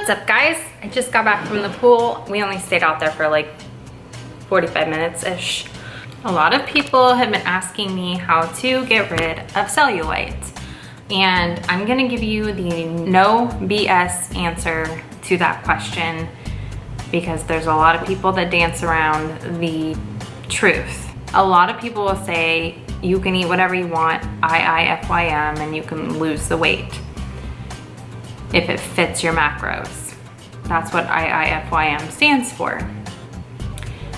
What's up, guys? I just got back from the pool. We only stayed out there for like 45 minutes-ish. A lot of people have been asking me how to get rid of cellulite. And I'm gonna give you the no BS answer to that question because there's a lot of people that dance around the truth. A lot of people will say you can eat whatever you want, IIFYM, and you can lose the weight if it fits your macros. That's what IIFYM stands for.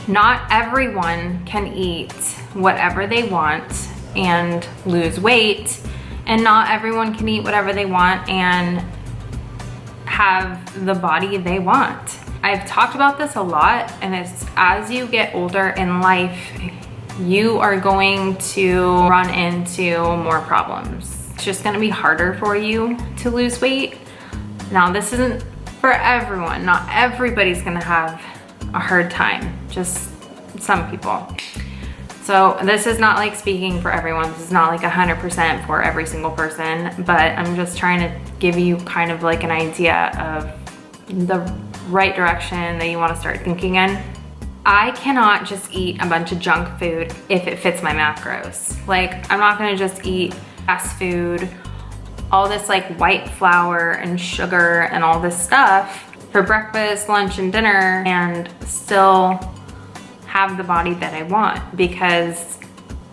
Not everyone can eat whatever they want and lose weight, and not everyone can eat whatever they want and have the body they want. I've talked about this a lot, and it's as you get older in life, you are going to run into more problems. It's just gonna be harder for you to lose weight. Now, this isn't for everyone. Not everybody's gonna have a hard time, just some people. So this is not like speaking for everyone. This is not like 100% for every single person, but I'm just trying to give you kind of like an idea of the right direction that you wanna start thinking in. I cannot just eat a bunch of junk food if it fits my macros. Like, I'm not gonna just eat fast food, all this like white flour and sugar and all this stuff for breakfast, lunch, and dinner and still have the body that I want, because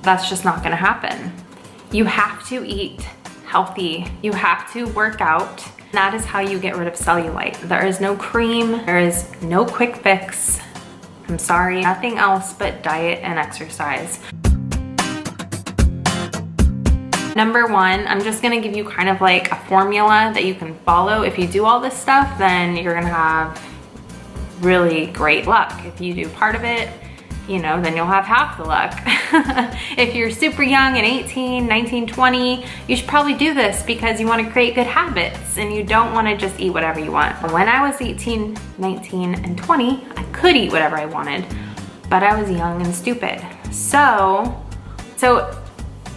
that's just not gonna happen. You have to eat healthy. You have to work out. That is how you get rid of cellulite. There is no cream. There is no quick fix. I'm sorry, nothing else but diet and exercise. Number one, I'm just gonna give you kind of like a formula that you can follow. If you do all this stuff, then you're gonna have really great luck. If you do part of it, you know, then you'll have half the luck. If you're super young and 18, 19, 20, you should probably do this because you wanna create good habits and you don't wanna just eat whatever you want. When I was 18, 19, and 20, I could eat whatever I wanted, but I was young and stupid. So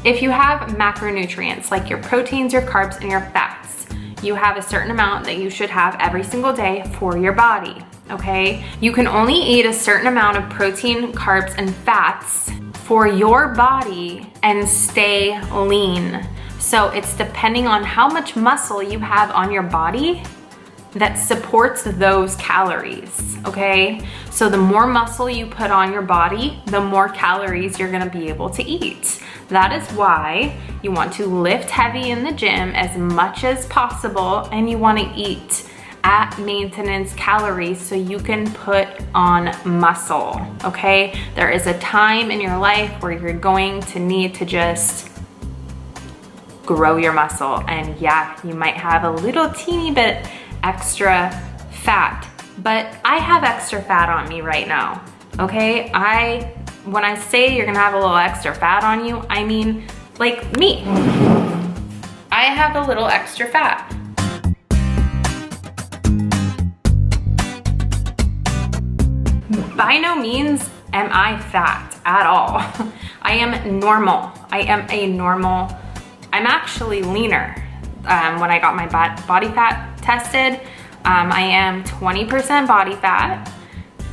if you have macronutrients, like your proteins, your carbs, and your fats, you have a certain amount that you should have every single day for your body, okay? You can only eat a certain amount of protein, carbs, and fats for your body and stay lean. So it's depending on how much muscle you have on your body that supports those calories, okay? So the more muscle you put on your body, the more calories you're gonna be able to eat. That is why you want to lift heavy in the gym as much as possible, and you wanna eat at maintenance calories so you can put on muscle, okay? There is a time in your life where you're going to need to just grow your muscle, and yeah, you might have a little teeny bit extra fat, but I have extra fat on me right now, okay? When I say you're gonna have a little extra fat on you, I mean like me. I have a little extra fat. By no means am I fat at all. I am normal. I'm actually leaner. When I got my body fat tested, I am 20% body fat,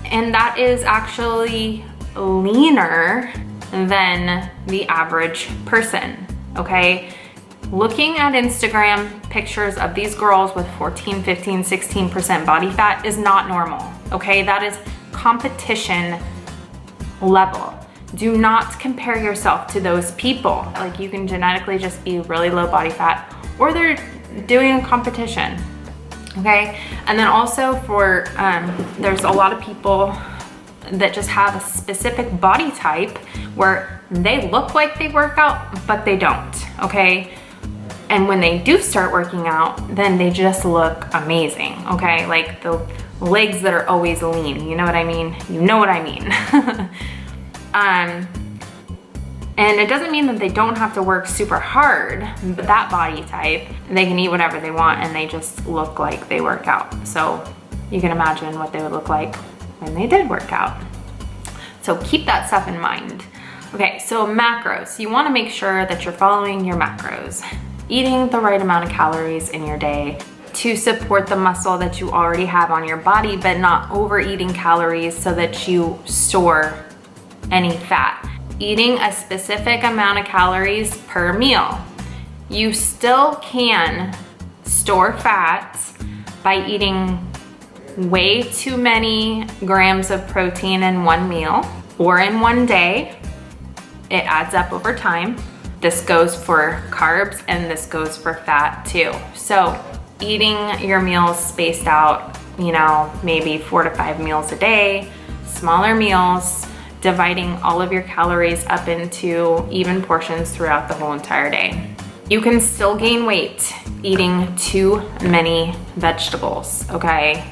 and that is actually leaner than the average person, okay? Looking at Instagram pictures of these girls with 14, 15, 16% body fat is not normal, okay? That is competition level. Do not compare yourself to those people. Like, you can genetically just be really low body fat, or they're doing a competition, okay? And then also for, there's a lot of people that just have a specific body type where they look like they work out, but they don't, okay? And when they do start working out, then they just look amazing, okay? Like the legs that are always lean, you know what I mean? You know what I mean. And it doesn't mean that they don't have to work super hard, but that body type, they can eat whatever they want and they just look like they work out. So you can imagine what they would look like when they did work out. So keep that stuff in mind. Okay, so macros. You wanna make sure that you're following your macros, eating the right amount of calories in your day. to support the muscle that you already have on your body, but not overeating calories so that you store any fat. Eating a specific amount of calories per meal. You still can store fat by eating way too many grams of protein in one meal or in one day. It adds up over time. This goes for carbs and this goes for fat too. So eating your meals spaced out, you know, maybe 4 to 5 meals a day, smaller meals, dividing all of your calories up into even portions throughout the whole entire day. You can still gain weight eating too many vegetables, okay?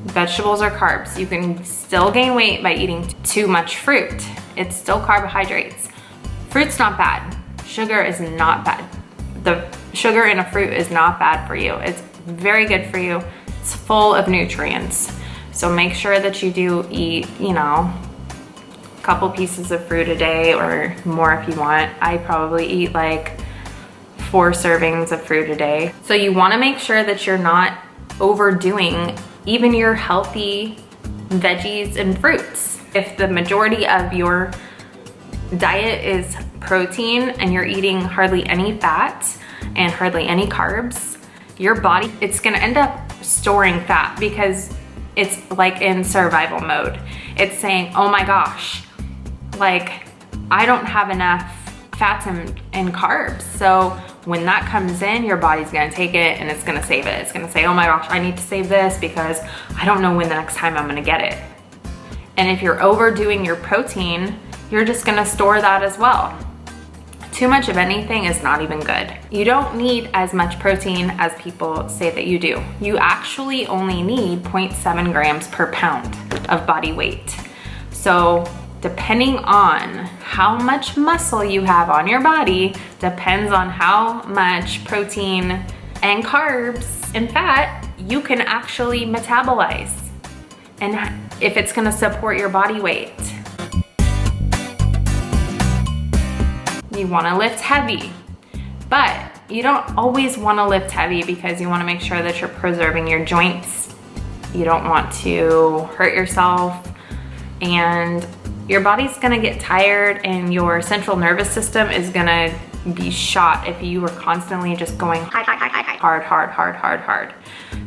Vegetables are carbs. You can still gain weight by eating too much fruit. It's still carbohydrates. Fruit's not bad. Sugar is not bad. The sugar in a fruit is not bad for you. It's very good for you. It's full of nutrients. So make sure that you do eat, you know, a couple pieces of fruit a day or more if you want. I probably eat like 4 servings of fruit a day. So you wanna make sure that you're not overdoing even your healthy veggies and fruits. If the majority of your diet is protein and you're eating hardly any fat and hardly any carbs, your body, it's gonna end up storing fat because it's like in survival mode. It's saying, oh my gosh, like I don't have enough fats and carbs. So when that comes in, your body's gonna take it and it's gonna save it. It's gonna say, oh my gosh, I need to save this because I don't know when the next time I'm gonna get it. And if you're overdoing your protein, you're just gonna store that as well. Too much of anything is not even good. You don't need as much protein as people say that you do. You actually only need 0.7 grams per pound of body weight. So depending on how much muscle you have on your body, depends on how much protein and carbs and fat you can actually metabolize and if it's gonna support your body weight. You wanna lift heavy, but you don't always wanna lift heavy because you wanna make sure that you're preserving your joints. You don't want to hurt yourself and your body's gonna get tired and your central nervous system is gonna be shot if you were constantly just going hard.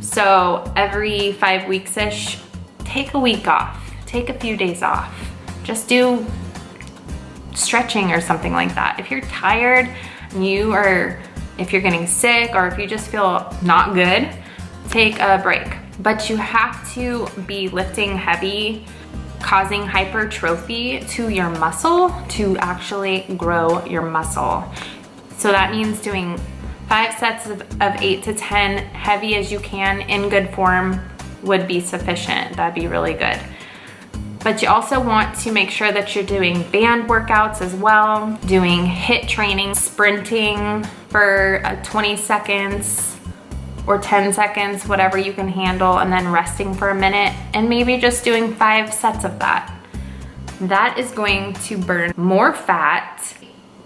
So every 5 weeks-ish, take a week off, take a few days off. Just do stretching or something like that. If you're tired, if you're getting sick or if you just feel not good, take a break. But you have to be lifting heavy, causing hypertrophy to your muscle to actually grow your muscle. So that means doing 5 sets of 8 to 10, heavy as you can in good form would be sufficient. That'd be really good. But you also want to make sure that you're doing band workouts as well, doing HIIT training, sprinting for 20 seconds or 10 seconds, whatever you can handle, and then resting for a minute, and maybe just doing 5 sets of that. That is going to burn more fat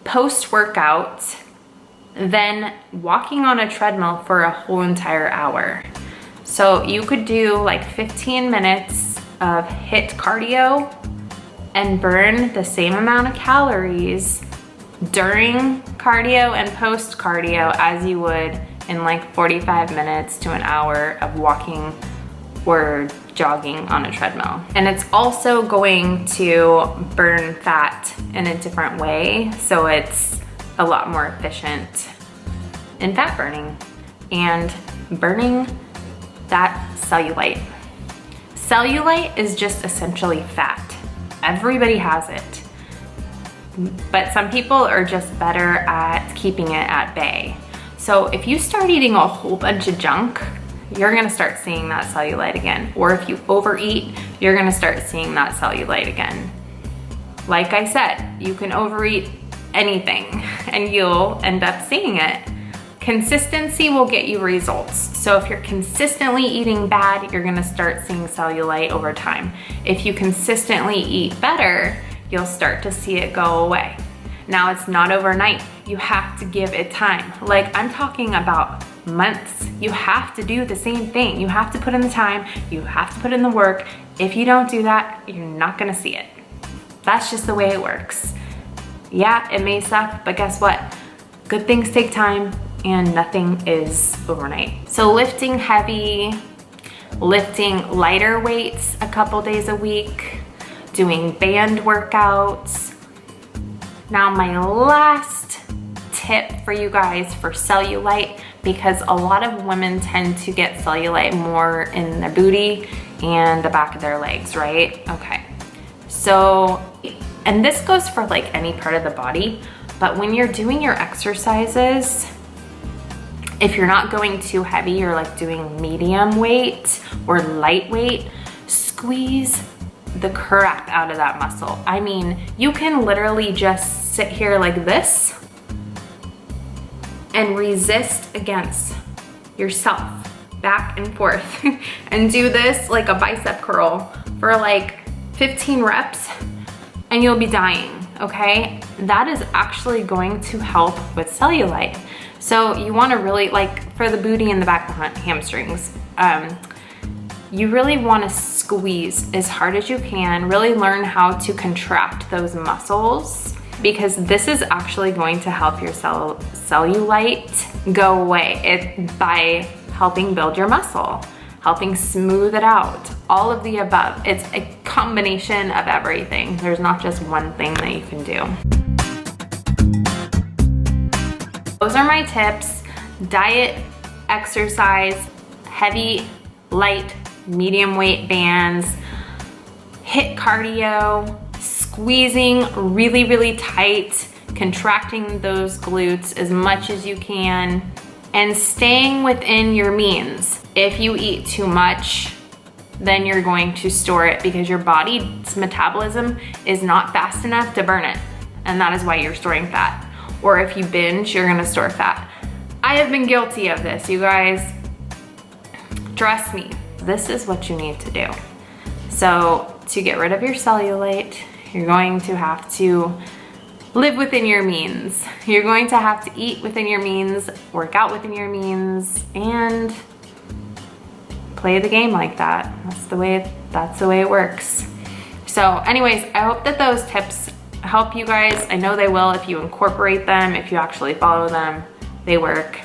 post-workout than walking on a treadmill for a whole entire hour. So you could do like 15 minutes of HIIT cardio and burn the same amount of calories during cardio and post cardio as you would in like 45 minutes to an hour of walking or jogging on a treadmill. And it's also going to burn fat in a different way, so it's a lot more efficient in fat burning and burning that cellulite. Cellulite is just essentially fat. Everybody has it, but some people are just better at keeping it at bay. So if you start eating a whole bunch of junk, you're gonna start seeing that cellulite again. Or if you overeat, you're gonna start seeing that cellulite again. Like I said, you can overeat anything and you'll end up seeing it. Consistency will get you results. So if you're consistently eating bad, you're gonna start seeing cellulite over time. If you consistently eat better, you'll start to see it go away. Now it's not overnight. You have to give it time. Like I'm talking about months. You have to do the same thing. You have to put in the time, you have to put in the work. If you don't do that, you're not gonna see it. That's just the way it works. Yeah, it may suck, but guess what? Good things take time and nothing is overnight. So lifting heavy, lifting lighter weights a couple days a week, doing band workouts. Now my last tip for you guys for cellulite, because a lot of women tend to get cellulite more in their booty and the back of their legs, right? Okay, so, and this goes for like any part of the body, but when you're doing your exercises, if you're not going too heavy, you're like doing medium weight or lightweight, squeeze the crap out of that muscle. I mean, you can literally just sit here like this and resist against yourself back and forth and do this like a bicep curl for like 15 reps and you'll be dying, okay? That is actually going to help with cellulite. So you wanna really, like for the booty and the back hamstrings, you really wanna squeeze as hard as you can, really learn how to contract those muscles, because this is actually going to help your cellulite go away by helping build your muscle, helping smooth it out, all of the above. It's a combination of everything. There's not just one thing that you can do. Those are my tips: diet, exercise, heavy, light, medium weight bands, HIIT cardio, squeezing really, really tight, contracting those glutes as much as you can, and staying within your means. If you eat too much, then you're going to store it because your body's metabolism is not fast enough to burn it, and that is why you're storing fat. Or if you binge, you're gonna store fat. I have been guilty of this, you guys. Trust me, this is what you need to do. So to get rid of your cellulite, you're going to have to live within your means. You're going to have to eat within your means, work out within your means, and play the game like that. That's the way it works. So anyways, I hope that those tips help you guys. I know they will if you incorporate them, if you actually follow them. They work.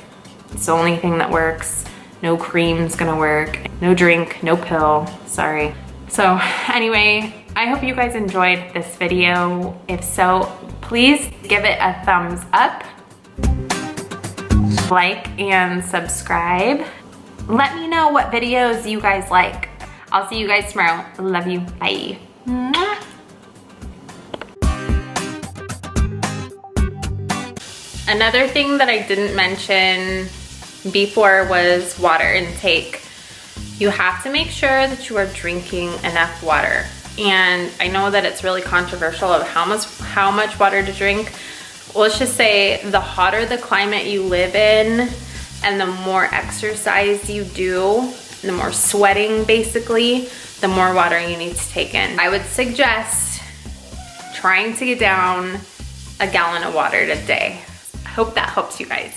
It's the only thing that works. No cream's gonna work. No drink, no pill, sorry. So anyway, I hope you guys enjoyed this video. If so, please give it a thumbs up, like and subscribe. Let me know what videos you guys like. I'll see you guys tomorrow. Love you, bye. Mwah. Another thing that I didn't mention before was water intake. You have to make sure that you are drinking enough water. And I know that it's really controversial of how much water to drink. Let's just say the hotter the climate you live in and the more exercise you do, the more sweating basically, the more water you need to take in. I would suggest trying to get down a gallon of water a day. I hope that helps you guys.